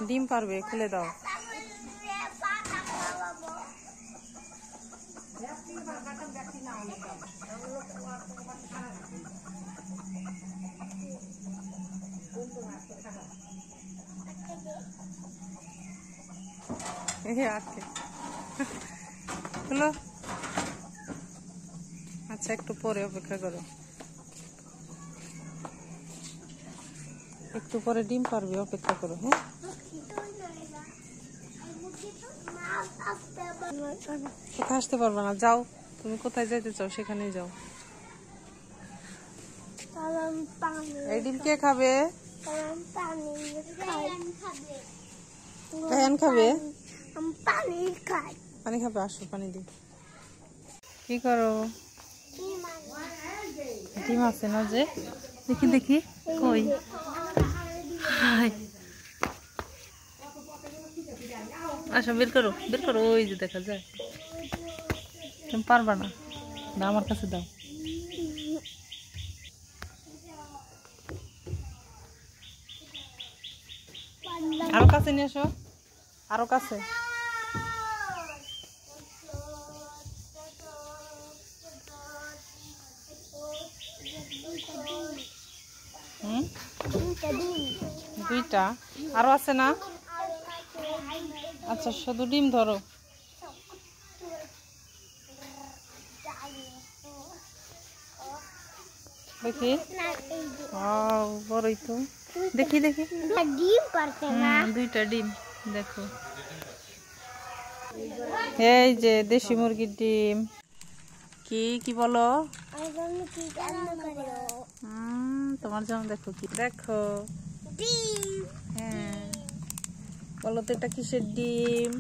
ডিম পারবে, খুলে দাও। খুলো। আচ্ছা, একটু পরে অপেক্ষা করো, একটু পরে ডিম পারবে, অপেক্ষা করো। হ্যাঁ, কোথায় আসতে পারবে না, যাও। তুমি কোথায় যেতে চাও সেখানেই যাও। এই ডিম কে খাবে? রায়ান খাবে। পানি খাবে, আসো পানি দিই। কি করো? ডিম আছে না যে, দেখি দেখি কই। আচ্ছা, বের করো বের করো, ওই যে দেখা যায়। তুমি পারবা না, না আমার কাছে দাও। আরো কাছে নিয়ে এসো, আরো কাছে। দুইটা আরো আছে না? আচ্ছা, শুধু ডিম ধরো। দেখি, বড়ই তো। দেখি দেখি, ডিম পারতে না, দুইটা ডিম দেখো। এই যে দেশি মুরগির ডিম। কি কি বলো? তোমার জন্য দেখো, কি দেখো? হ্যাঁ, বলো তো এটা কিসের ডিম?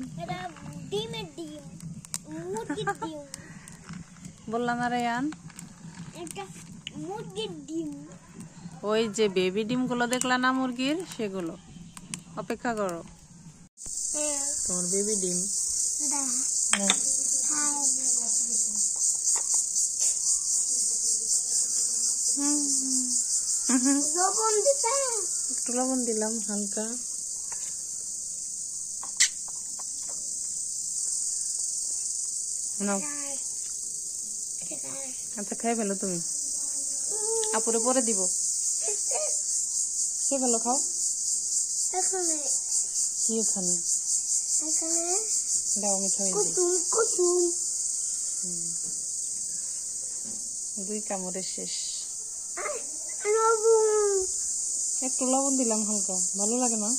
ডিমের ডিম, মুরগির ডিম। বললাম না রায়ান, এটা মুরগির ডিম। ওই যে বেবি ডিম গুলো দেখলা না মুরগির, সেগুলো। অপেক্ষা করো, তোমার বেবি ডিম। একটু লবণ দিলাম হালকা। আচ্ছা, খেয়ে ফেলো তুমি, আপুরে পরে দিব। খেয়ে ফেলো, খাও। কি ওখানে দাও, আমি খাই। দুই কামড়ে শেষ। একটু লবণ দিলাম হালকা, ভালো লাগে না?